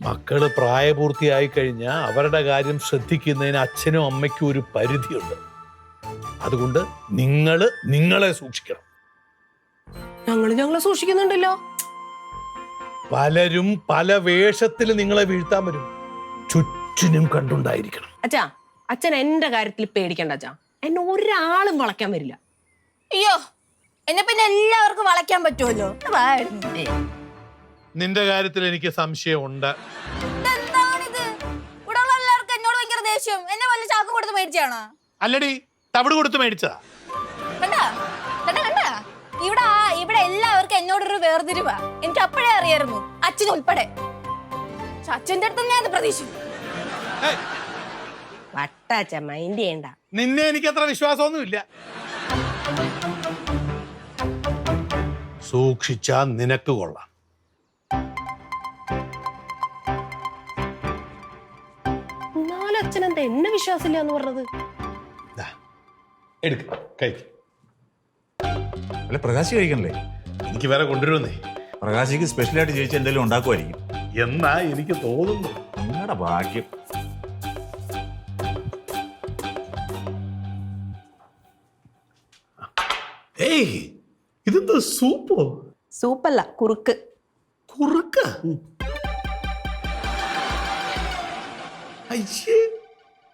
മക്കള് പ്രായപൂർത്തിയായി കഴിഞ്ഞാൽ അവരുടെ കാര്യം ശ്രദ്ധിക്കുന്നതിന് അച്ഛനും അമ്മയ്ക്കും ഒരു പരിധിയുണ്ട്. അതുകൊണ്ട് നിങ്ങളെ സൂക്ഷിക്കണം. ഞങ്ങളെ സൂക്ഷിക്കുന്നുണ്ടല്ലോ. പലരും പല വേഷത്തിൽ നിങ്ങളെ വീഴ്ത്താൻ വരും. ചുറ്റിനും കണ്ടുണ്ടായിരിക്കണം. അച്ഛാ, അച്ഛൻ എന്റെ കാര്യത്തിൽ പേടിക്കണ്ട അച്ഛാ. എന്നെ ഒരാളും വളയ്ക്കാൻ വരില്ല. അയ്യോ, എന്നെ പിന്നെ എല്ലാവർക്കും വളയ്ക്കാൻ പറ്റുമല്ലോ. നിന്റെ കാര്യത്തിൽ എനിക്ക് സംശയമുണ്ട്. എന്താണിത്? ഇവിടെ ഉള്ള എല്ലാവർക്കും എന്നോട് ഭയങ്കര ദേഷ്യം. എന്നെ വല്ല ചാക്കും കൊടുത്ത് മേടിച്ചാണോ? അല്ലടി, തവിട് കൊടുത്ത് മേടിച്ചതാ. കണ്ടാ ഇവിടെ എല്ലാവർക്കും എന്നോടൊരു വേർതിരിവാ. എനിക്ക് അപ്പോഴേ അറിയായിരുന്നു, അച്ഛനുൾപ്പെടെ. അച്ഛൻ്റെ അടുത്ത് ഞാൻ പ്രതീക്ഷിച്ചു. വട്ടാച്ച മൈൻഡ് ചെയ്യണ്ട. നിന്നെ എനിക്ക് അത്ര വിശ്വാസമൊന്നുമില്ല. സൂക്ഷിച്ചാ നിനക്ക് കൊള്ളാം. അച്ഛൻ എന്താ എന്നെ വിശ്വാസമില്ല എന്ന് പറഞ്ഞത്? അല്ല, പ്രകാശ് കഴിക്കണല്ലേ? എനിക്ക് വേറെ കൊണ്ടുവരുന്നേ. പ്രകാശിക്ക് സ്പെഷ്യലായിട്ട് ചേച്ചി എന്തെങ്കിലും ഉണ്ടാക്കുമായിരിക്കും എന്നാ എനിക്ക് തോന്നുന്നു. നിങ്ങളുടെ ഭാഗ്യം. ഏയ്, ഇതെന്താ സൂപ്പോ? സൂപ്പല്ല, കുറുക്ക്. കുറുക്ക? അയ്യേ,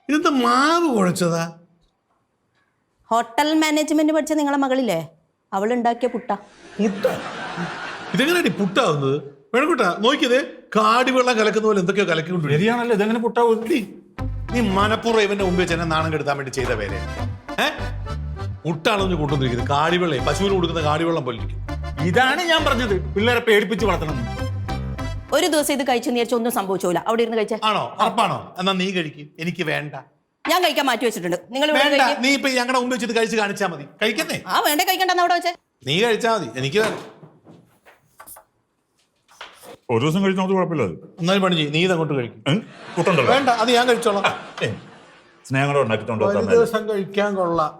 ഇതെന്താ മാവ് കുഴച്ചതാ? ഹോട്ടൽ മാനേജ്മെന്റ് പഠിച്ച നിങ്ങളെ മകളില്ലേ, അവൾ ഉണ്ടാക്കിയ പുട്ട. പുട്ട? ഇതെങ്ങനെയാണ് പുട്ടാവുന്നത്? വേണക്കൂട്ടാ, നോക്കിയതേ, കാടിവെള്ളം കലക്കുന്ന പോലെ എന്തൊക്കെയോ കലക്കിക്കൊണ്ട്. ശരിയാണല്ലോ, ഇതെങ്ങനെ പുട്ടാവും? നീ മനപ്പൂർവ്വം ഇവന്റെ മുമ്പ് വെച്ച് എന്നെ നാണം കെടുത്താൻ വേണ്ടി ചെയ്ത പേരെ. പുട്ടാണെന്ന് കൊണ്ടുവന്നിരിക്കുന്നത് കാടിവെള്ളം, പശുവിന് കൊടുക്കുന്ന കാടിവെള്ളം പോലെ ഇരിക്കും. ഇതാണ് ഞാൻ പറഞ്ഞത്, പിള്ളേരെ പേടിപ്പിച്ച് വളർത്തണം. ഒരു ദിവസം ഇത് കഴിച്ചു നേരിച്ച ഒന്നും സംഭവിച്ചില്ല. അവിടെ ഇരുന്ന് കഴിച്ചേ. ആണോ? ഉറപ്പാണോ? എന്നാ നീ കഴിക്കും. എനിക്ക് വേണ്ട. ഞാൻ കഴിക്കാൻ മാറ്റി വെച്ചിട്ടുണ്ട്. നിങ്ങൾ നീ ഇപ്പൊ ഞങ്ങളുടെ മുമ്പ് വെച്ച് കഴിച്ച് കാണിച്ചാ മതി. കഴിക്കുന്നേ? ആ, വേണ്ട, കഴിക്കണ്ടെന്ന് അവിടെ വെച്ചേ. നീ കഴിച്ചാ മതി, എനിക്ക് വേണ്ട. ഒരു ദിവസം കഴിച്ചോണ്ട് കുഴപ്പമില്ല. എന്നാലും പണി ചെയ്യും, നീ ഇതങ്ങോട്ട് കഴിക്കും. പുട്ടുണ്ടല്ലോ? വേണ്ട, അത് ഞാൻ കഴിച്ചോളാം. സ്നേഹം കൂടെ ഉണ്ടാക്കിത്തോണ്ടോ? ഒരു ദിവസം കഴിക്കാൻ കൊള്ളാം.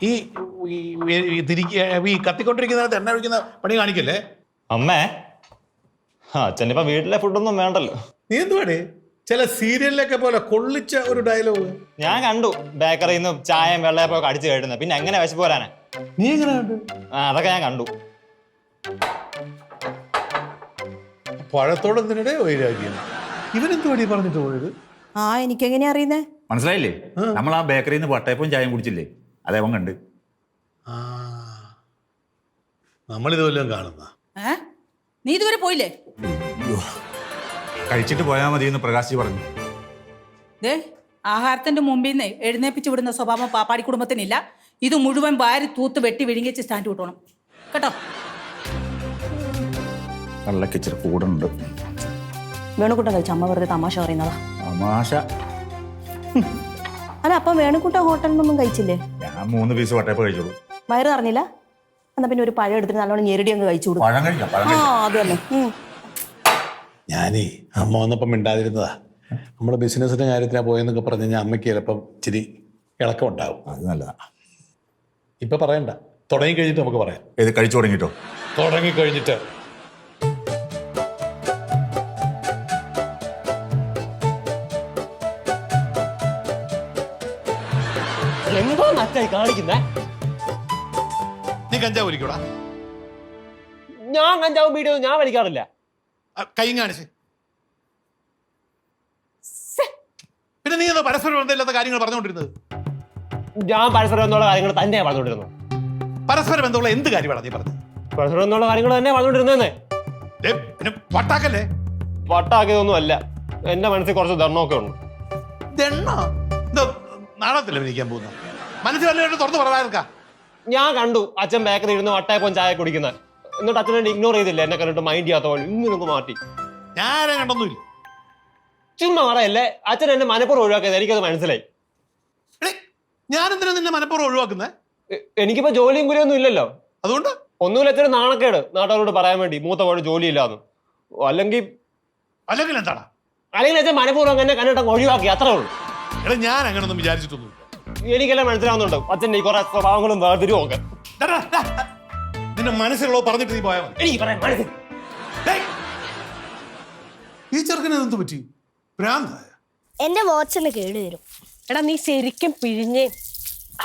ഈ കത്തിക്കൊണ്ടിരിക്കുന്ന എണ്ണ ഒഴിക്കുന്ന പണി കാണിക്കല്ലേ അമ്മേ. അച്ഛനിപ്പോ വീട്ടിലെ ഫുഡൊന്നും വേണ്ടല്ലോ. നീ എന്തുവാടേ ചില സീരിയലിലൊക്കെ പോലെ കൊള്ളിച്ച ഒരു ഡയലോഗ് ഞാൻ കണ്ടു. ബേക്കറിയിൽ നിന്നും ചായയും വെള്ളയപ്പൊക്കെ അടിച്ചു കഴിയുന്നത്. പിന്നെ എങ്ങനെ വിശപ്പ് പോരാനാ? നീ എങ്ങനെ കണ്ടു? അതൊക്കെ ഞാൻ കണ്ടു. പഴത്തോടെ എന്തിനിടെ വൈരാഗ്യം? ഇവനെന്തുവാടി പറഞ്ഞിട്ട് പോയത്? എനിക്കെങ്ങനെയാ അറിയുന്നേ? മനസ്സിലായില്ലേ? നമ്മൾ ആ ബേക്കറിയിൽ നിന്ന് വട്ടയപ്പവും ചായയും കുടിച്ചില്ലേ, അതേവൻ കണ്ട്. നമ്മളിതുവല്ലതും കാണുന്ന. നീ ഇതുവരെ പോയില്ലേ? കഴിച്ചിട്ട് പോയാൽ മതി എന്ന് പ്രകാശ് പറഞ്ഞു. ആഹാരത്തിന്റെ മുമ്പിൽ നിന്ന് എഴുന്നേപ്പിച്ച് വിടുന്ന സ്വഭാവം പാപ്പാടി കുടുംബത്തിനില്ല. ഇത് മുഴുവൻ വാരി തൂത്ത് വെട്ടി വിഴുങ്ങിച്ച് സ്റ്റാൻഡ് കിട്ടണം കേട്ടോ. വെള്ളക്ക് ഇച്ചിരി കൂടുണ്ട്. വേണുക്കുട്ടൻ കഴിച്ച അമ്മ വെറുതെ തമാശ പറയുന്നതാ. തമാശ? അല്ല, അപ്പം വേണുക്കുട്ടൻ ഹോട്ടലിൽ നിന്നൊന്നും കഴിച്ചില്ലേ? ഞാൻ 3 പീസ് വട്ടയപ്പം കഴിച്ചോളൂ. വയറ് അറിഞ്ഞില്ല? എന്നാ പിന്നെ ഒരു പഴം എടുത്തിട്ട് നല്ലോണം ഞെരടി അങ്ങ് കഴിച്ചു കൊടുക്കും. പഴം കഴിക്കാം. അത് തന്നെ. ഞാനേ അമ്മ വന്നപ്പം മിണ്ടാതിരുന്നതാ. നമ്മുടെ ബിസിനസിന്റെ കാര്യത്തിനാ പോയെന്നൊക്കെ പറഞ്ഞു കഴിഞ്ഞാൽ അമ്മയ്ക്ക് ചിലപ്പം ഇച്ചിരി ഇളക്കം ഉണ്ടാവും. അത് നല്ലതാ. ഇപ്പൊ പറയണ്ട, തുടങ്ങി കഴിഞ്ഞിട്ട് നമുക്ക് പറയാം. ഇത് കഴിച്ചു തുടങ്ങിട്ടോ? തുടങ്ങി കഴിഞ്ഞിട്ട്. എന്തോ നച്ചായി കാണിക്കുന്നേ? നീ കഞ്ചാവ് വലിക്കൂടാ? ഞാൻ കഞ്ചാവും വീഡിയോ ഞാൻ വലിക്കാറില്ല. കൈ കാണിച്ച്. പിന്നെ നീ എന്താ പരസ്പരം ബന്ധമില്ലാത്ത കാര്യങ്ങൾ പറഞ്ഞുകൊണ്ടിരുന്നത്? ഞാൻ പരസ്പരം എന്നുള്ള കാര്യങ്ങൾ തന്നെയാണ് പറഞ്ഞുകൊണ്ടിരുന്നത്. പരസ്പര ബന്ധമുള്ള എന്ത് കാര്യമാണ് നീ പറഞ്ഞത്? പരസ്പരം എന്നുള്ള കാര്യങ്ങൾ തന്നെ പറഞ്ഞുകൊണ്ടിരുന്നേ. പിന്നെ വട്ടാക്കല്ലേ? വട്ടാക്കിയതൊന്നും അല്ല, എന്റെ മനസ്സിൽ കുറച്ച് ദണ്ണമൊക്കെ ഉണ്ട്. നാളത്തില്ല വിളിക്കാൻ പോകുന്ന മനസ്സിൽ വല്ലതും തുറന്നു പറയാ. ഞാൻ കണ്ടു അച്ഛൻ ബേക്കറി ഇരുന്ന് വട്ടയപ്പം ചായ കുടിക്കുന്നത്. എന്നിട്ട് അച്ഛനെ ഇഗ്നോർ ചെയ്തില്ല, എന്നെ കണ്ടിട്ട് മൈൻഡ് ചെയ്യാത്ത പോലെ ഇങ്ങനൊക്കെ മാറ്റി. ഞാനെ കണ്ടൊന്നുമില്ല. ചുമ്മാ പറയല്ലേ, അച്ഛൻ എന്നെ മനപ്പുറം ഒഴിവാക്കിയത് എനിക്കത് മനസ്സിലായി. ഞാനെന്തിനാ നിന്നെ മനപ്പുറം ഒഴിവാക്കുന്നത്? എനിക്കിപ്പോ ജോലിയും കൂലിയൊന്നും ഇല്ലല്ലോ. അതുകൊണ്ട് ഒന്നുമില്ല, അച്ഛന് നാണക്കേട് നാട്ടുകാരോട് പറയാൻ വേണ്ടി മൂത്ത പോലെ ജോലിയില്ലാന്ന്. അല്ലെങ്കിൽ എന്താണ്? അല്ലെങ്കിൽ അച്ഛൻ മനപ്പൂർവ്വം എന്നെ കണ്ടിട്ട് ഒഴിവാക്കി, അത്രേ ഉള്ളൂ. ഞാൻ അങ്ങനൊന്നും വിചാരിച്ചിട്ടൊന്നുമില്ല. എനിക്കെല്ലാം മനസ്സിലാവുന്നുണ്ട് അച്ഛൻ്റെ ഈ കുറെ സ്വഭാവങ്ങളും വേർതിരിവും ഒക്കെ. നിന്റെ മനസ്സിലുള്ളോ പറഞ്ഞിട്ട് നീ പോയാൽ മതി. എനിക്ക് പറയാൻ മനസ്സിൽ ഈ ചെറുക്കന് എന്ത് പറ്റി? ഭ്രാന്തായ? എന്റെ വാച്ചിന് കേട് വരും. എടാ നീ ശരിക്കും പിഴിഞ്ഞേ.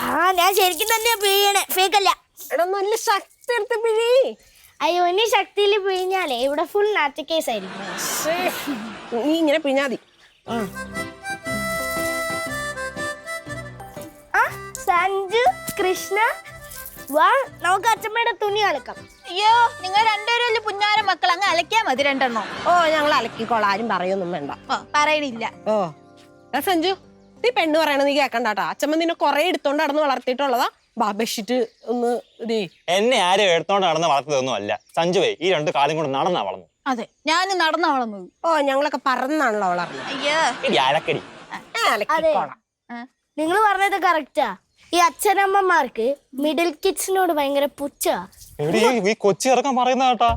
ആ ഞാൻ ശരിക്കും തന്നെ പിഴിയണേ, ഫേക്കല്ല. എടാ നല്ല ശക്തി എടുത്ത് പിഴി. അയ്യോ ഇനി ശക്തിയിൽ പിഴിഞ്ഞാലേ ഇവിടെ ഫുൾ നാറ്റ് കേസ് ആയിരിക്കും. നീ ഇങ്ങനെ പിഴിഞ്ഞാ മതി. ആ സഞ്ജു, കൃഷ്ണ, വാ നമുക്ക് അച്ഛമ്മയുടെ തുണി അലക്കാം. അയ്യോ നിങ്ങൾ രണ്ടുപേരും വലിയ പുന്നാര മക്കൾ, അങ്ങ് അലക്കിയാ മതി രണ്ടെണ്ണം. ഓ ഞങ്ങൾ അലക്കിക്കോളാം, ആരും പറയൊന്നും വേണ്ട. പറയണില്ല. ഓ എടാ സഞ്ജു, നീ പെണ്ണ് പറയണ നീ കേക്കണ്ടാട്ടാ. അച്ഛമ്മ നിന്നെ കൊറേ എടുത്തോണ്ട് നടന്ന് വളർത്തിയിട്ടുള്ളതാ. ബെഡ്ഷീറ്റ് ഒന്ന് ഇതേ. എന്നെ ആരും എടുത്തോണ്ട് നടന്ന് വളർത്തതൊന്നും അല്ല സഞ്ജുവേ, ഈ 2 കാലം കൊണ്ട് നടന്നാ വളർന്നു. അതെ ഞാൻ നടന്നാ വളർന്നത്. ഓ ഞങ്ങളൊക്കെ പറന്നാണല്ലോ വളർന്നത്. അയ്യോ ഇടി അലക്കടി. അലക്കിക്കോളാം. നിങ്ങൾ പറഞ്ഞത് കറക്റ്റാ. ഈ അച്ഛനമ്മമാർക്ക് മിഡിൽ കിഡ്സിനോട് ഭയങ്കര പുച്ഛാ. ഈ കൊച്ചി ഇറക്കാൻ പറയുന്ന കേട്ടാ,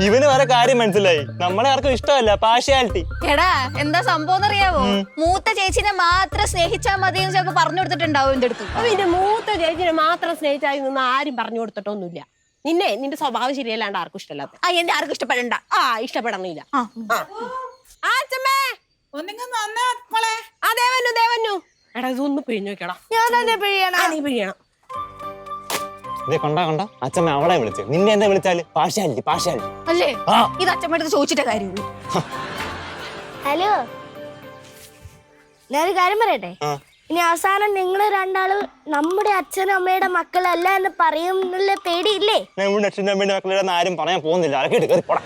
ഇവന് വരെ കാര്യം മനസ്സിലായി. നമ്മളെ ആർക്കും ഇഷ്ടമല്ല പാർഷ്യാലിറ്റി. എടാ എന്താ സംഭവം അറിയാവോ? മൂത്ത ചേച്ചിനെ മാത്രം സ്നേഹിച്ചാ മതി എന്നൊക്കെ പറഞ്ഞു കൊടുത്തിട്ടുണ്ടാവും എന്റെ അടുത്ത്. പിന്നെ മൂത്ത ചേച്ചിനെ മാത്രം സ്നേഹിച്ചായി നിന്ന് ആരും പറഞ്ഞു കൊടുത്തിട്ടൊന്നുമില്ല. നിന്റെ സ്വഭാവം ശരിയല്ലാണ്ട് ആർക്കും ഇഷ്ടമല്ലാത്ത. ആ എന്റെ ആർക്കും ഇഷ്ടപ്പെടണ്ട. ഇഷ്ടപ്പെടണില്ല. ദേവന്നു എടാ ഇതൊന്ന് പിഴിഞ്ഞു നോക്കടാ. ഞാൻ തന്നെ പിഴിയണം. നീ പിഴിയണം. ഇതേ കണ്ട അച്ഛമ്മ അവളെ വിളിച്ചു. നിന്നെ എന്താ വിളിച്ചാല് പാർഷ്യാലിറ്റി. അല്ലേ ഇത് അച്ഛമ്മടുത്ത് ചോദിച്ചിട്ടേ കാര്യമുള്ളൂ. ഹലോ, ഞാനൊരു കാര്യം പറയട്ടെ. ഇനി അവസാനം നിങ്ങൾ രണ്ടാളും നമ്മുടെ അച്ഛനും അമ്മയുടെ മക്കളല്ല എന്ന് പറയുന്നുള്ള പേടിയില്ലേ? നമ്മുടെ അച്ഛനും അമ്മയുടെ മക്കളെ ആരും പറയാൻ പോകുന്നില്ല. അലക്കിട്ട് കയറി പോടാ.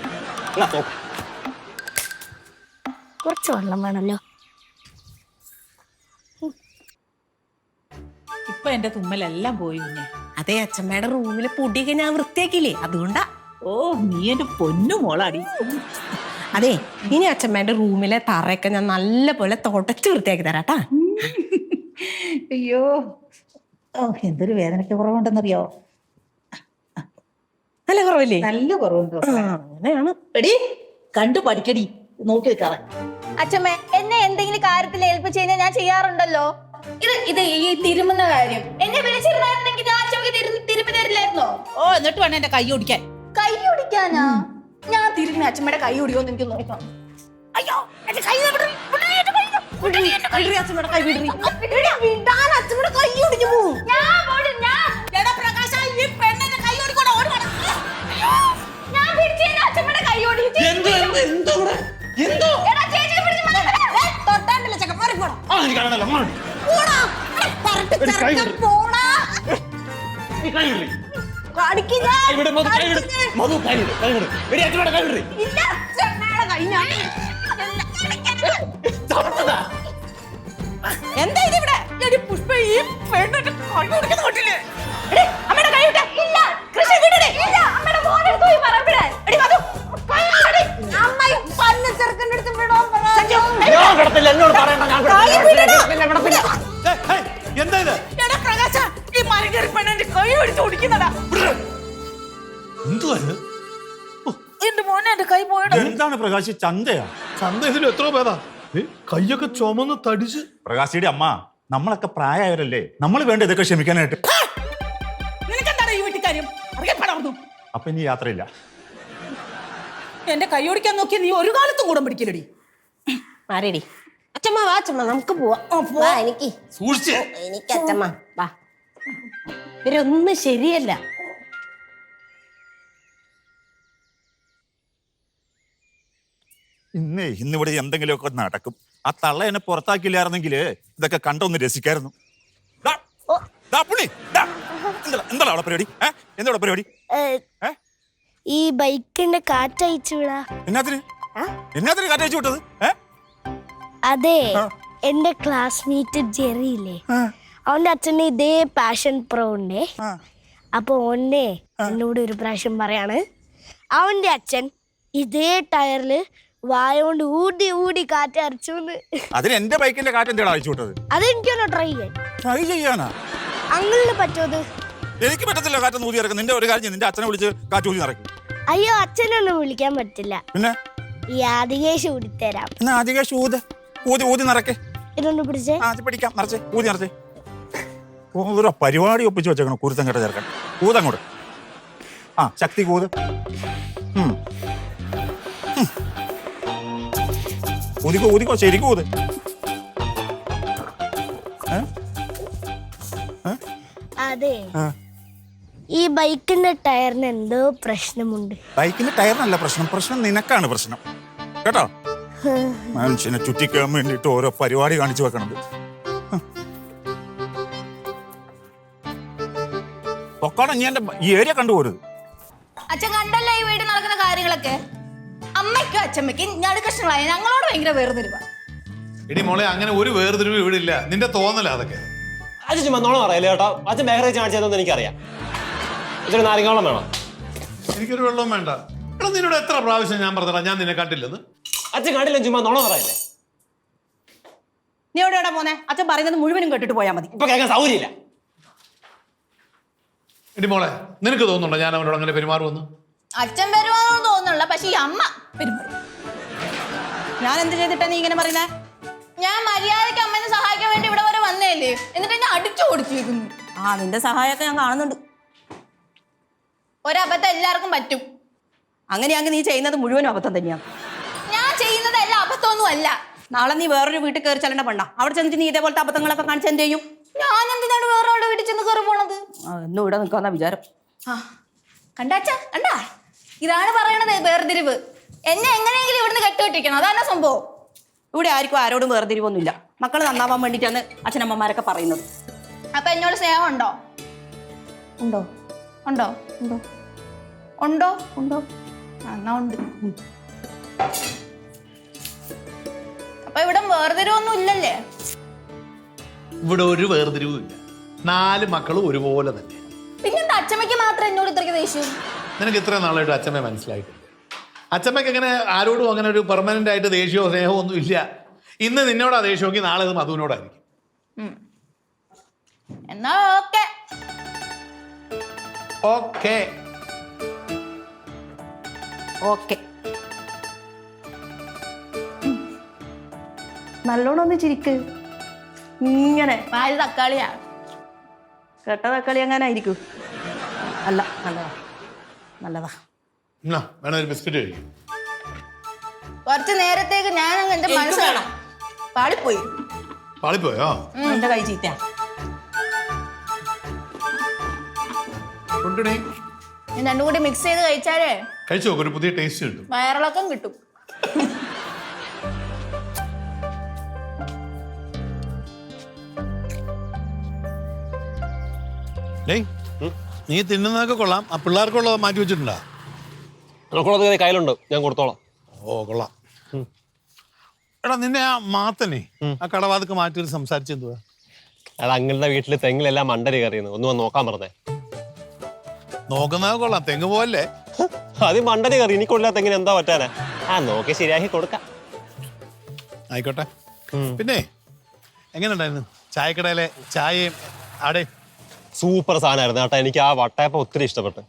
കുറച്ച് വെള്ളം വേണല്ലോ. ഇപ്പൊ എന്റെ തുമ്മലെല്ലാം പോയി കുഞ്ഞെ. അതെ അച്ഛമ്മയുടെ റൂമിലെ പൊടിയൊക്കെ ഞാൻ വൃത്തിയാക്കിയില്ലേ, അതുകൊണ്ടാ. ഓ നീ എന്റെ പൊന്നു മോളാടി. അതെ ഇനി അച്ഛമ്മയുടെ റൂമിലെ തറയൊക്കെ ഞാൻ നല്ല പോലെ തുടച്ച് വൃത്തിയാക്കി തരാട്ടാ. അയ്യോ ഓ എന്തൊരു വേദനയ്ക്ക് കുറവുണ്ടെന്നറിയോ? നല്ല കുറവില്ലേ? നല്ല കുറവുണ്ട്. അങ്ങനെയാണ്. എടി കണ്ടു പഠിക്കടി, നോക്കി വെക്കാറ. അച്ഛമ്മ എന്നെ എന്തെങ്കിലും കാര്യത്തിൽ ഏൽപ്പിച്ചു കഴിഞ്ഞാൽ ഞാൻ ചെയ്യാറുണ്ടല്ലോ. ഇത് ഈ തിരുമുന്ന കാര്യം എന്നെ വിളിച്ചിരുന്നായിരുന്നെങ്കിൽ ഞാൻ അച്ഛമ്മക്ക് തിരുമ്പി തരില്ലായിരുന്നോ? ഓ എന്നിട്ട് വേണം എന്റെ കൈ ഓടിക്കാൻ. കൈ ഒടിക്കാനാ? ഞാൻ തിരുമ്മി അച്ഛമ്മയുടെ കൈ ഒടിയോന്ന് എനിക്ക് നോക്കാം. അയ്യോ എന്റെ കൈ അച്ഛമ്മയുടെ കൈ വിടറി. അച്ഛമ്മയുടെ കൈ ഒടിഞ്ഞു പോവും. ഞാൻ പിടിച്ചേരാ അച്ഛമ്മയുടെ കൈ ഒടിച്ചു. തൊട്ടാണ്ടല്ലോ ചക്ക മാറിപ്പോണം. എന്താ ഇതിവിടെ? പുഷ്പ ഈ പെണ്ണിന്റെ കൈ കൊടുക്കുന്ന കൊണ്ടില്ലേ? അമ്മയുടെ കൈ വിട്ടേ. ഇല്ല കൃഷി വിടണേ. ഇല്ല അമ്മയുടെ മോനെ എടുത്തു പോയി പറമ്പിടാൻ. എടി വധു കൈ വിടടി. അമ്മയെ പന്ന ചെറുക്കന്റെ അടുത്ത് വിടാൻ പറ. ഞാൻ കിടത്തില്ല, എന്നോട് പറയണ്ട. ഞാൻ എന്താ ഇത്? എടാ പ്രകാശ, ഈ മരകേറി പെണ്ണിന്റെ കൈ പിടിച്ച് ഓടിക്കുന്നടാ. എന്തുവാ ഇത്? എന്റെ മോനെ എന്റെ കൈ പോയിട്ട്. എന്താണ് പ്രകാശ്, ചന്തയാ? ചന്ത ഇതിലും എത്ര പേരാ? കയ്യൊക്കെ ചുമന്ന് തടിച്ച്. പ്രകാശിയുടെ അമ്മ, നമ്മളൊക്കെ പ്രായമായവരല്ലേ, നമ്മൾ വേണ്ട ഇതൊക്കെ ക്ഷമിക്കാനായിട്ട്. നിനക്കെന്താണ് ഈ വീട്ടിക്കാര്യം? അറിയപ്പെടാവുന്നു. അപ്പൊ ഇനി യാത്രയില്ല. എന്റെ കൈ ഓടിക്കാൻ നോക്കി നീ ഒരു കാലത്തും കൂടെ പിടിക്കില്ലടി. ആരേടി? അച്ഛമ്മ വാ അച്ഛമ്മ, നമുക്ക് പോവാം. എനിക്ക് സൂക്ഷിച്ച്. എനിക്ക് അച്ഛമ്മ വാ. ഇവരൊന്നും ശരിയല്ല. ഇന്നിവിടെ എന്തെങ്കിലുമൊക്കെ നടക്കും. ആ തള്ള എന്നെ പുറത്താക്കിയില്ലായിരുന്നെങ്കിൽ ഇതൊക്കെ കണ്ടൊന്ന് രസിക്കായിരുന്നു. എന്താ അവിടെ പരിപാടി? എന്താ പരിപാടി? ഈ ബൈക്കിന്റെ കാറ്റയച്ചു വിടാ. എന്നാത്തിന് കാറ്റയച്ചു വിട്ടത്? അതെ എന്റെ ക്ലാസ്മേറ്റ് ജെറി ഇല്ലേ, അവന്റെ അച്ഛന് ഇതേ പാഷൻ പ്രോ ഉണ്ടേ. അപ്പൊ ഓന്നെ എന്നോട് ഒരു പ്രാവശ്യം പറയാണ്, അവന്റെ അച്ഛൻ ഇതേ ടയറില് വായ കൊണ്ട് ഊടി ഊടി കാറ്റ് അരച്ചു. അതിന് എന്റെ ബൈക്കിന്റെ കാറ്റ് എന്താണ് അയച്ചു വിട്ടത്? അതെനിക്കൊന്ന് ട്രൈ ചെയ്യാനാ? അങ്ങളിന് പറ്റുമത്? എനിക്ക് പറ്റത്തില്ല കാറ്റ് ഊതി ഇറക്കും. നിന്റെ ഒരു കാര്യം, നിന്റെ അച്ഛനെ വിളിച്ച് കാറ്റ് ഊതി ഇറക്കും. അയ്യോ അച്ഛനൊന്നും വിളിക്കാൻ പറ്റില്ല. പിന്നെ ഈ ആദികേശ് ഊടിത്തരാം. എന്നാ ആദികേശ് ഊത്. ഊതി നിറക്കേ. ഇതൊന്ന് പിടിച്ചേ. പിടിക്കാം. നിറച്ചേ, ഊതി നിറച്ചേ. ഓരോ പരിപാടി ഒപ്പിച്ച് വെച്ചേക്കണം കുരുത്തം കേട്ട ചേർക്കാൻ. ഊതങ്ങോട്ട്. ശക്തി കൂത്. ഊതിക്കോ ഊതിക്കോ ശരിക്കും ഊത്. അതെ, ഈ ബൈക്കിന്റെ ടയറിന് എന്തോ പ്രശ്നമുണ്ട്. ബൈക്കിന്റെ ടയറിനല്ല പ്രശ്നം, പ്രശ്നം നിനക്കാണ് പ്രശ്നം കേട്ടോ. മനുഷ്യനെ ചുറ്റിക്കാൻ വേണ്ടിയിട്ട് ഓരോ പരിപാടി കാണിച്ചു വെക്കണത്. പൊക്കാണ് നീ എന്റെ ഈ ഏരിയ കണ്ടുപോരുത്. അച്ഛൻ കണ്ടല്ലോ ഈ വീട്ടിൽ നടക്കുന്ന കാര്യങ്ങളൊക്കെ. അമ്മയ്ക്കും അച്ഛമ്മയ്ക്കും ഞട് കഷ്ണങ്ങളായ ഞങ്ങളോട് ഭയങ്കര വേർതിരിവാ. എടി മോളെ, അങ്ങനെ ഒരു വേർതിരിവ് ഇവിടെ ഇല്ല. നിന്റെ തോന്നല അതൊക്കെ. അച്ഛൻ ചുമ്മാ നോളം പറയല്ലേ കേട്ടോ. അച്ഛൻ ബേക്കറി കാണിച്ചതെന്ന് എനിക്കറിയാം. ഇതൊരു നാരങ്ങോളം വേണം. എനിക്കൊരു വെള്ളവും വേണ്ട. എടാ, നിന്നോട് എത്ര പ്രാവശ്യം ഞാൻ പറഞ്ഞതാ ഞാൻ നിന്നെ കണ്ടില്ലെന്ന്? അച്ഛൻ കണ്ടില്ല, ചുമ്മാ നോളം പറയല്ലേ. നീ എവിടെയാടാ പോന്നെ? അച്ഛൻ പറയുന്നത് മുഴുവനും കേട്ടിട്ട് പോയാൽ മതി. ഇപ്പൊ കേൾക്കാൻ സൗകര്യമില്ല. എടി മോളെ, നിനക്ക് തോന്നുന്നുണ്ടോ ഞാൻ അവനോട് അങ്ങനെ പെരുമാറുമെന്ന്? അച്ഛൻ വരുവാന്ന് തോന്നുന്നില്ല, പക്ഷെ ഈ അമ്മ പെരുമാറും. ഞാൻ എന്ത് ചെയ്തിട്ടാ നീ ഇങ്ങനെ പറയുന്നേ? ഞാൻ മര്യാദയ്ക്ക് അമ്മേനെ സഹായിക്കാൻ വേണ്ടി ഇവിടെ വരെ വന്നേല്ലേ, എന്നിട്ട് എന്നെ അടിച്ചു ഓടിച്ചിരിക്കുന്നു. നിന്റെ സഹായമൊക്കെ ഞാൻ കാണുന്നുണ്ട്. ഒരബദ്ധം എല്ലാവർക്കും പറ്റും. അങ്ങനെയാണെങ്കിൽ നീ ചെയ്യുന്നത് മുഴുവനും അബദ്ധം തന്നെയാണ്. ഞാൻ ചെയ്യുന്നത് എല്ലാ അബദ്ധമൊന്നും അല്ല. നാളെ നീ വേറൊരു വീട്ടിൽ കയറി ചെല്ലേണ്ട പെണ്ണ. അവിടെ ചെന്നിട്ട് നീ ഇതേപോലത്തെ അബദ്ധങ്ങളൊക്കെ കാണിച്ച് എന്ത് ചെയ്യും? ഞാൻ എന്തിനാണ് വേറെ ആളുടെ വീട്ടിൽ ചെന്ന് കയറി പോണത്? എന്നും ഇവിടെ നിൽക്കാന്ന വിചാരം. കണ്ടാച്ച കണ്ടാ, ഇതാണ് പറയണത് വേർതിരിവ്. എന്നെ എങ്ങനെയെങ്കിലും ഇവിടുന്ന് കെട്ടുകെട്ടിക്കണം, അതാണ് സംഭവം. ഇവിടെ ആർക്കും ആരോടും വേർതിരിവൊന്നുമില്ല. മക്കൾ നന്നാവാൻ വേണ്ടിയിട്ടാണ് അച്ഛനമ്മമാരൊക്കെ പറയുന്നത്. അപ്പൊ എന്നോട് സ്നേഹം ഉണ്ടോ? ഉണ്ടോ ഉണ്ടോ ഉണ്ടോ ഉണ്ടോ ഉണ്ടോ? എന്നാ ഉണ്ട്. അപ്പൊ ഇവിടെ വേർതിരിവൊന്നും ഇല്ലല്ലേ? ഇവിടെ ഒരു വേർതിരിവും ഇല്ല. 4 മക്കളും ഒരുപോലെ തന്നെ. പിന്നെന്താ അച്ഛമ്മയ്ക്ക് മാത്രം എന്നോട് ഇത്രയ്ക്ക് ദേഷ്യം? നിനക്ക് ഇത്ര നാളായിട്ട് അച്ഛമ്മയെ മനസ്സിലായിട്ടില്ല. അച്ഛമ്മയ്ക്ക് അങ്ങനെ ആരോടും അങ്ങനെ ഒരു പെർമനന്റ് ആയിട്ട് ദേഷ്യമോ സ്നേഹമോ ഒന്നും ഇല്ല. ഇന്ന് നിന്നോടാ ദേഷ്യമെങ്കിൽ നാളെ ഇത് മധുവിനോടായിരിക്കും. എന്നാ ഓക്കെ ഓക്കെ ഓക്കെ, നല്ലോണം ഒന്ന് ചിരിക്ക്. ഇങ്ങനെ പാല് തക്കാളിയാ. കേട്ട തക്കാളി അങ്ങനെ ആയിരിക്കും. അല്ല, നല്ലതാ നല്ലതാ. വേണം ഒരു ബിസ്ക്കറ്റ് കഴിക്കും. കുറച്ച് നേരത്തേക്ക് ഞാൻ എന്റെ മനസ്സ് വേണം. പാളിപ്പോയി. പാളിപ്പോയോ? എന്റെ കൈ ചീത്ത. കൊണ്ടുടേ ഞാൻ രണ്ടും കൂടി മിക്സ് ചെയ്ത് കഴിച്ചാലേ കഴിച്ചു നോക്ക്, ഒരു പുതിയ ടേസ്റ്റ് കിട്ടും. വയറിളക്കം കിട്ടും. നീ തിന്നുന്നതൊക്കെ കൊള്ളാം. ആ പിള്ളേർക്കുള്ളത് മാറ്റി വെച്ചിട്ടുണ്ടോ? നമുക്കുള്ളത് കയ്യിലുണ്ട്, ഞാൻ കൊടുത്തോളാം. ഓ കൊള്ളാം. എടാ, നിന്നെ ആ മാത്തനെ ആ കടവാതൊക്കെ മാറ്റി സംസാരിച്ചെന്തുവാ? അത് അങ്ങളുടെ വീട്ടില് തെങ്ങിലെല്ലാം മണ്ടരി കയറിയുന്നു. ഒന്ന് വന്ന് നോക്കാൻ പറഞ്ഞേ. നോക്കുന്നത് കൊള്ളാം, തെങ്ങ് പോവല്ലേ? അത് മണ്ടരി കയറി, എനിക്കൊള്ള തെങ്ങിന് എന്താ പറ്റാനാ? നോക്കി ശരിയാക്കി കൊടുക്കാം. ആയിക്കോട്ടെ. പിന്നെ എങ്ങനെ ഉണ്ടായിരുന്നു ചായക്കടയിലെ ചായയും അവിടെ? സൂപ്പർ സാധനമായിരുന്നു കേട്ടോ. എനിക്ക് ആ വട്ടയപ്പം ഒത്തിരി ഇഷ്ടപ്പെട്ടു.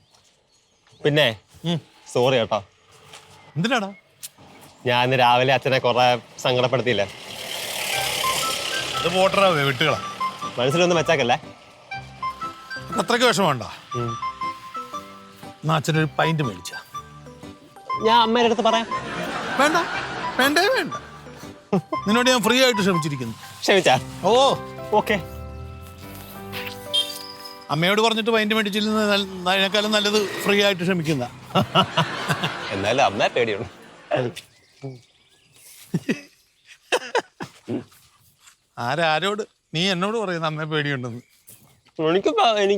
പിന്നെ സോറി കേട്ടോ. എന്തിനാടാ? ഞാൻ ഇന്ന് രാവിലെ അച്ഛനെ കുറെ സങ്കടപ്പെടുത്തിയില്ലേ? അത് പോട്ടറാ, വിട്ടുകളാ. മനസ്സിലൊന്നും വെച്ചാക്കല്ലേ. അത്രയ്ക്ക് വിഷമമുണ്ടോ? എന്നാ അച്ഛനൊരു പൈന്റ് മേടിച്ച. ഞാൻ അമ്മയുടെ അടുത്ത് പറയാം. വേണ്ട, വേണ്ടേ വേണ്ട. നിന്നോട് ഞാൻ ഫ്രീ ആയിട്ട് ക്ഷമിച്ചിരിക്കുന്നു. ക്ഷമിച്ചാ? ഓ ഓക്കെ. അമ്മയോട് പറഞ്ഞിട്ട് പൈന്റ് മേടിച്ചിരുന്ന അതിനേക്കാളും നല്ലത് ഫ്രീ ആയിട്ട് ക്ഷമിക്കുന്ന. എന്നാലും അമ്മയെ പേടിയുണ്ട്. ആരോട്? നീ എന്നോട് പറയുന്ന അമ്മയെ പേടിയുണ്ടെന്ന്.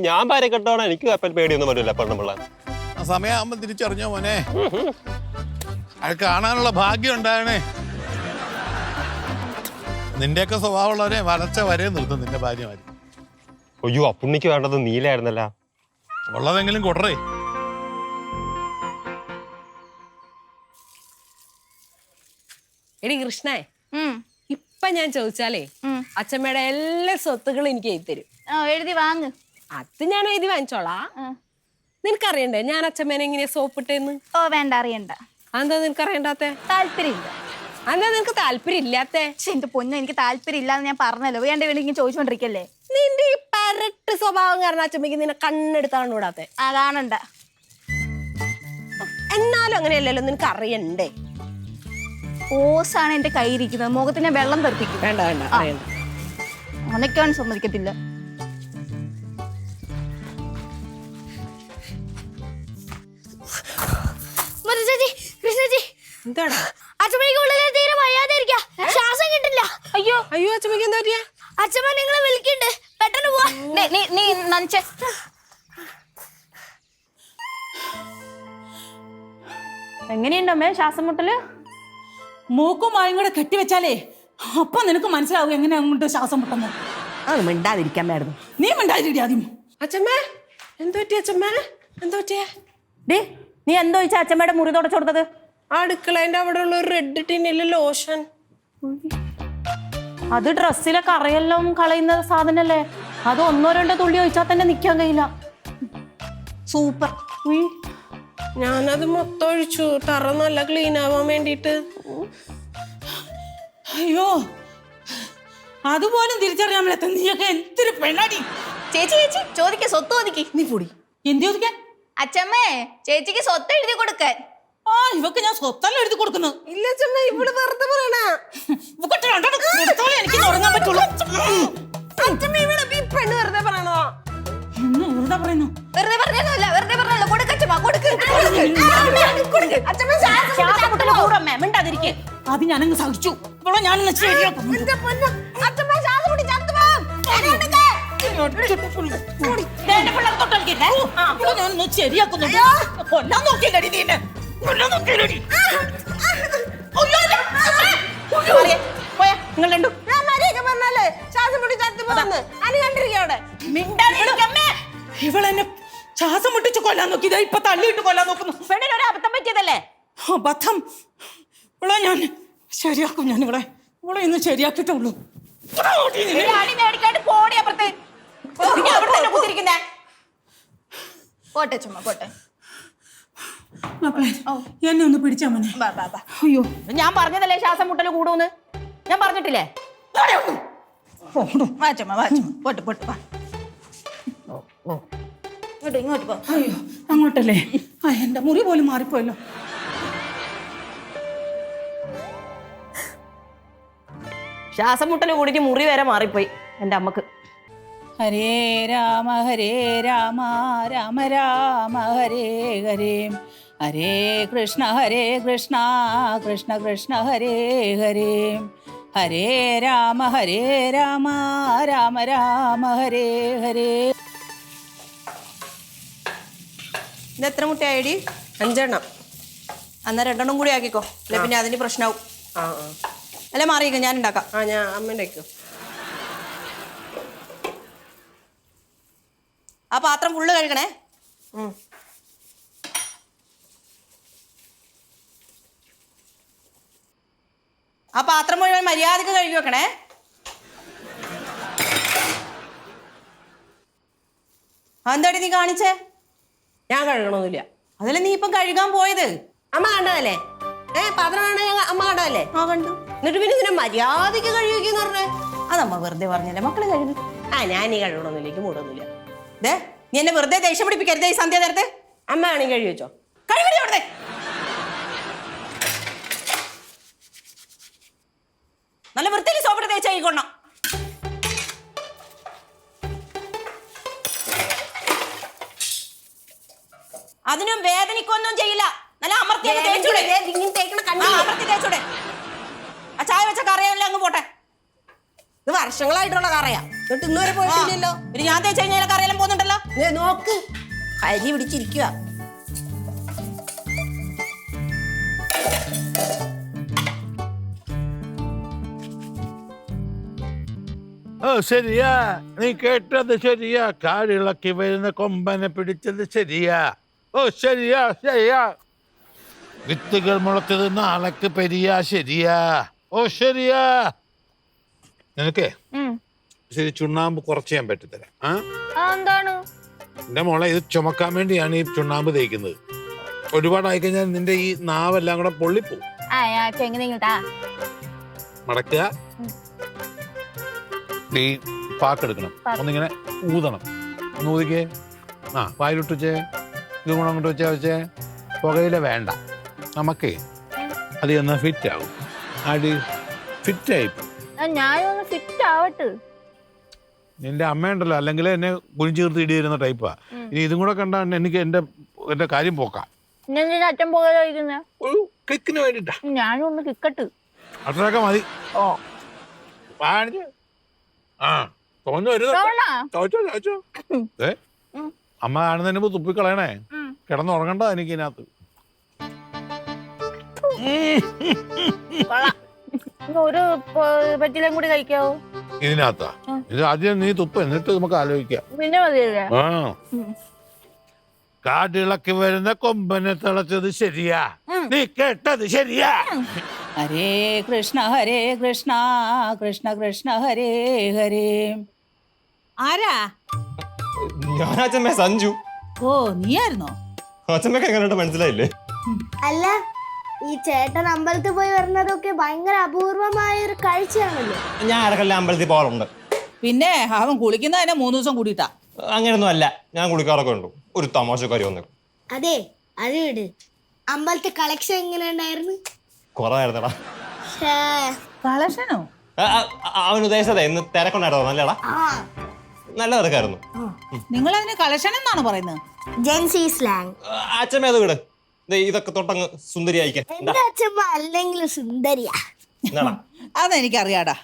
ഞാൻ ഭാര്യ കെട്ടോണ എനിക്ക് പേടിയൊന്നും വരില്ല. പെണ്ണുപിള്ള ആ സമയമാകുമ്പോ തിരിച്ചറിഞ്ഞോ മോനെ? അത് കാണാനുള്ള ഭാഗ്യം ഉണ്ടാകണേ. നിന്റെയൊക്കെ സ്വഭാവമുള്ളവരെ വരച്ച വരെ നിർത്തും നിന്റെ ഭാര്യമാര്. അയ്യോ, അപ്പുണ്ണിക്ക് വേണ്ടത് നീലായിരുന്നല്ല. ഉള്ളതെങ്കിലും കൊടറേ. എടി കൃഷ്ണേ, ഇപ്പൊ ഞാൻ ചോദിച്ചാലേ അച്ഛമ്മയുടെ എല്ലാ സ്വത്തുകളും എനിക്ക് എഴുതി തരും. എഴുതി വാങ്ങ്. അത് ഞാൻ എഴുതി വാങ്ങിച്ചോളാ. നിനക്കറിയണ്ടേ ഞാൻ അച്ഛമ്മേനെ എങ്ങനെയാ സോപ്പിട്ടേന്ന്? ഓ വേണ്ട, അറിയണ്ട. അതെന്താ നിനക്കറിയണ്ടാത്തെ? താല്പര്യമില്ല. അതെന്താ നിനക്ക് താല്പര്യം ഇല്ലാത്തെ? എന്റെ പൊന്നു, എനിക്ക് താല്പര്യം ഇല്ലാന്ന് ഞാൻ പറഞ്ഞല്ലോ. വേണ്ട വേണമെങ്കിൽ ചോദിച്ചോണ്ടിരിക്കല്ലേ. നിന്റെ ഈ പരട്ട് സ്വഭാവം കാരണം അച്ഛമ്മക്ക് നിന്നെ കണ്ണെടുത്താണ് വിടാത്തെ. കാണണ്ട. എന്നാലും അങ്ങനെയല്ലല്ലോ, നിനക്ക് അറിയണ്ടേ? ഓസാണ് എന്റെ കയ്യിരിക്കുന്നത്. മുഖത്ത് ഞാൻ വെള്ളം തെറിപ്പിക്കും. വേണ്ട വേണ്ട അറിയണ്ട. അനക്കാൻ സമ്മതിക്കത്തില്ല. ചേച്ചി കൃഷ്ണജി എന്താടാ? അച്ഛമ്മയ്ക്ക് ഉള്ളിൽ തീരെ വയ്യാതിരിക്കാ, ശ്വാസം കിട്ടില്ല. അയ്യോ അയ്യോ അച്ഛമ്മക്ക് എന്താ പറ്റിയ? അച്ഛമ്മ നിങ്ങളെ വിളിക്കണ്ട്, പെട്ടെന്ന് പോവാ. നീ നനച്ചേ. എങ്ങനെയുണ്ടമ്മേ ശ്വാസം മുട്ടല്? മൂക്കും വായും കൂടെ കെട്ടിവെച്ചാലേ അപ്പൊ നിനക്ക് മനസ്സിലാവും എങ്ങനെ അങ്ങോട്ട് ശ്വാസം മുട്ടുന്നു. അത് മിണ്ടാതിരിക്കാൻ മേടുന്നു. നീ മിണ്ടാതിരി ആദ്യം. അച്ഛമ്മ എന്താ പറ്റിയ? അച്ഛമ്മ എന്താ പറ്റിയ? ഡേ നീ എന്തോ ചോദിച്ചാ അച്ഛമ്മയുടെ മുറി തുടച്ചു കൊടുത്തത്? ആ അടുക്കളേന്റെ അവിടെ ഉള്ള ഒരു റെഡ് ടിന്നില് ലോഷൻ. അത് ഡ്രസ്സിലെ കറയെല്ലാം കളയുന്ന സാധനല്ലേ, അത് 1-2 തുള്ളി ഒഴിച്ചാൽ തന്നെ നിക്കാൻ കഴിയില്ല. സൂപ്പർ. ഞാനത് മൊത്തം ഒഴിച്ചു, തറ നല്ല ക്ലീൻ ആവാൻ വേണ്ടിട്ട്. അയ്യോ അതുപോലും തിരിച്ചറിയാൻ പറ്റാത്ത നീയൊക്കെ എന്തൊരു പെണ്ണാടി. ചേച്ചി ചോദിക്ക, സ്വത്ത് ചോദിക്ക്. നീ പൊടി എന്ത് ചോദിക്കാൻ? അച്ഛമ്മേ ചേച്ചിക്ക് സ്വത്ത് എഴുതി കൊടുക്കാൻ. ആ ഇവക്ക് ഞാൻ സ്വത്തല്ല എഴുതി കൊടുക്കുന്നു. ഇല്ല അച്ഛമ്മ, ഇവിടെ വെറുതെ പറയണ. എനിക്ക് ഉറങ്ങാൻ പറ്റുള്ളൂ. അച്ഛമ്മ ഇവിടെ ഈ പെണ്ണ് വെറുതെ പറയണോ? വെറുതെ പറയുന്നു. വെറുതെ പറഞ്ഞല്ലോ. കൊടുക്കച്ചമ്മ കൊടുക്ക്. ശ്വാസം മുട്ടല് കൂടമ്മേ, മിണ്ടാതിരിക്കേ. അത് ഞാനങ്ങ് സഹിച്ചു. ഇപ്പോഴും ഞാനൊന്ന് ശരിയാക്കും. ഞാനൊന്ന് ശരിയാക്കുന്നു. കൊല്ലാൻ നോക്കിയല്ലടി നീ എന്നെ. കൊല്ലാൻ നോക്കിയല്ലടി. പോയാ നിങ്ങൾ രണ്ടും. ഇവളെന്നെ ശ്വാസം മുട്ടിച്ച് കൊല്ലാൻ നോക്കി. ഇപ്പൊ തള്ളിയിട്ട് കൊല്ലാൻ നോക്കുന്നു. പെണ്ണിന് ഒരു അബദ്ധം പറ്റിയതല്ലേ? അബദ്ധം ഇവളെ ഞാൻ ശരിയാക്കും. ഞാൻ ഇവളെ ഇന്ന് ശരിയാക്കിയിട്ടുള്ളൂ. അടി മേടിക്കാണ്ട് പോടി അപ്പുറത്ത്. നീ അവിടെ തന്നെ കുത്തിരിക്കുന്നേ. പോട്ടെ ചുമ്മാ പോട്ടെ. മക്കളെ എന്നെ ഒന്ന് പിടിച്ചാ മോനെ. അയ്യോ ഞാൻ പറഞ്ഞതല്ലേ ശ്വാസം മുട്ടല് കൂടൂന്ന്, ഞാൻ പറഞ്ഞിട്ടില്ലേ? വാച്ചമ്മ പോട്ടെ വാ. ഇങ്ങോട്ട് പോ. അയ്യോ അങ്ങോട്ടല്ലേ? എന്റെ മുറി പോലും മാറിപ്പോയല്ലോ. ശ്വാസം മുട്ടല് കൂടിയിട്ട് മുറി വരെ മാറിപ്പോയി എൻ്റെ അമ്മക്ക്. ഹരേ രാമ രാമ രാമ ഹരേ ഹരേ, ഹരേ കൃഷ്ണ കൃഷ്ണ കൃഷ്ണ ഹരേ ഹരേ, ഹരേ രാമ രാമ രാമ ഹരേ ഹരേ. ഇത് എത്ര മുട്ടയായി? 5 എണ്ണം. എന്നാൽ 2 എണ്ണം കൂടി ആക്കിക്കോ, അല്ലെ പിന്നെ അതിന് പ്രശ്നമാവും. അല്ലെ മാറിയേക്കും, ഞാൻ ഉണ്ടാക്കാം. ഞാൻ അമ്മ വയ്ക്കും. ആ പാത്രം ഫുള്ള് കഴുകണേ. ആ പാത്രം മുഴുവൻ മര്യാദക്ക് കഴുകി വെക്കണേ. എന്താടി നീ കാണിച്ചേ? ഞാൻ കഴുകണമെന്നില്ല. അതല്ലേ നീ ഇപ്പം കഴുകാൻ പോയത്? അമ്മ കണ്ടതല്ലേ? പാത്രം അമ്മ കണ്ടതല്ലേ? ആ കണ്ടു. എന്നിട്ട് പിന്നെ ഇതിനെ മര്യാദക്ക് കഴുകിയെന്ന് പറഞ്ഞേ. അതമ്മ വെറുതെ പറഞ്ഞല്ലേ, മക്കള് കഴുകി. ഞാൻ ഈ കഴുകണമെന്നില്ല, മൂടൊന്നുമില്ല. ദേ നീ എന്നെ വെറുതെ ദേഷ്യം പിടിപ്പിക്കരുതേ ഈ സന്ധ്യ നേരത്തെ. അമ്മ ആണെങ്കിൽ കഴുകി വെച്ചോ. കഴുകടി അവിടുത്തെ. നല്ല വൃത്തിയിൽ സോപ്പിട്ട് തേച്ച് കഴുകിക്കൊള്ളണം. അതിനും വേദനിക്കൊന്നും ചെയ്യില്ല. നല്ല അമർത്തി തേച്ചൂടെ. അമർത്തി തേച്ചൂടെ. ആ ചായ വെച്ച കറിയല്ലേ അങ്ങ് പോട്ടെ. ഇത് വർഷങ്ങളായിട്ടുള്ള കറയാ, എന്നിട്ട് ഇന്ന് വരെ പോയിട്ടില്ലല്ലോ. ഒരു ഞാൻ തേച്ച് കഴിഞ്ഞാൽ കറിയെല്ലാം പോകുന്നുണ്ടല്ലോ. നോക്ക്, കരി പിടിച്ചിരിക്കുക. ശരിയാ, നീ കേട്ടത് ശരിയാ. കാടിളക്കി വരുന്ന കൊമ്പനെ പിടിച്ചത് ശരിയാ. ശരിയാ. വിത്തുകൾ മുളച്ചത് നാളേക്ക് പെരിയാ. ശരിയാ. ശരിയാ. നിനക്കേ ശരി ചുണ്ണാമ്പ് കുറച്ച് ഞാൻ പറ്റിത്തരാം. എന്താണ് എന്റെ മോളെ, ഇത് ചുമക്കാൻ വേണ്ടിയാണ് ഈ ചുണ്ണാമ്പ് തേക്കുന്നത്. ഒരുപാടായി കഴിഞ്ഞാൽ നിന്റെ ഈ നാവെല്ലാം കൂടെ പൊള്ളിപ്പോവും. മടക്കുക, ഈ പാക്കെടുക്കണം, ഒന്നിങ്ങനെ ഊതണം. ഒന്ന് ഊതിക്കേ. വായിലിട്ട് വെച്ചേ. ഇത് കൂടെ അങ്ങോട്ട് വെച്ചേ. പുകയില വേണ്ട, നമുക്കേ അത് എന്നാ ഫിറ്റ് ആവും. ആടി ഫിറ്റായി. ഞാനൊന്ന് ഫിറ്റ് ആവട്ടെ. നിന്റെ അമ്മയുണ്ടല്ലോ, അല്ലെങ്കിൽ എന്നെ കുഴിച്ചു തീർത്ത് ഇടിയിരുന്ന ടൈപ്പാ. ഇനി ഇതും കൂടെ കണ്ടാ എനിക്ക് എന്റെ കാര്യം പോക്കാം. ഇന്നെന്തിനാ അച്ഛൻ പോകാതിരിക്കുന്നത്? ഒരു കിക്കിന് വേണ്ടിട്ടാ. ഞാനൊന്ന് കിക്കട്ട്. അത്രയൊക്കെ മതി. ഓ കാണിച്ച്. ആ തോന്നു വരുന്നു. ചോദിച്ചോ. ഏ അമ്മ കാണുന്നതിന് മുമ്പ് തുപ്പിക്കളയണേ. കിടന്നുറങ്ങണ്ട എനിക്ക് ഇതിനകത്ത്. ഒരു പറ്റിലും കൂടി കഴിക്കാവോ? ഇതിനകത്താ? ഇത് ആദ്യം നീ തുപ്പ്, എന്നിട്ട് നമുക്ക് ആലോചിക്കാം. പിന്നെ മതിയല്ലേ? ആ കാടിളക്കി വരുന്ന കൊമ്പനെ തിളച്ചത് ശരിയാ, നീ കേട്ടത് ശരിയാ. ഹരേ കൃഷ്ണ കൃഷ്ണ കൃഷ്ണ ഹരേ ഹരേ. ആരാ? ഞാൻ അച്ഛമ്മ സഞ്ജു. ഓ നീയായിരുന്നോ? അച്ഛമ്മക്ക് എങ്ങനെയായിട്ട് മനസ്സിലായില്ലേ? അല്ല, ഈ ചേട്ടൻ അമ്പലത്തിൽ പോയി വരുന്നതൊക്കെ ഭയങ്കര അപൂർവമായ ഒരു കാഴ്ചയാണല്ലോ. ഞാൻ ഇടക്കല്ല അമ്പലത്തിൽ പോകാറുണ്ട്. പിന്നെ അവൻ കുളിക്കുന്നതിനെ 3 ദിവസം കൂടിയിട്ടാ. അങ്ങനെയൊന്നും അല്ല, ഞാൻ കുളിക്കാറൊക്കെ ഉണ്ട്. ഒരു തമാശക്കാരി വന്നു. അതെ, അത് വിട്. അമ്പലത്തെ കളക്ഷൻ എങ്ങനെ ഉണ്ടായിരുന്നു? കുറവായിരുന്നടാ. കളക്ഷനോ? അവൻ ഉദ്ദേശിച്ചതേ ഇന്ന് തിരക്കുണ്ടായിരുന്നോ? നല്ലടാ, നല്ല തിരക്കായിരുന്നു. നിങ്ങൾ അതിന് കളക്ഷൻ എന്നാണ് പറയുന്നത്? ജെൻസി സ്ലാങ്. അച്ഛമ്മ അത് വിട്. ഇതൊക്കെ തൊട്ടങ്ങ് സുന്ദരി അയക്കാൻ. എന്റെ അച്ഛമ്മ അല്ലെങ്കിൽ സുന്ദരിയാ. അതെനിക്കറിയാടാ.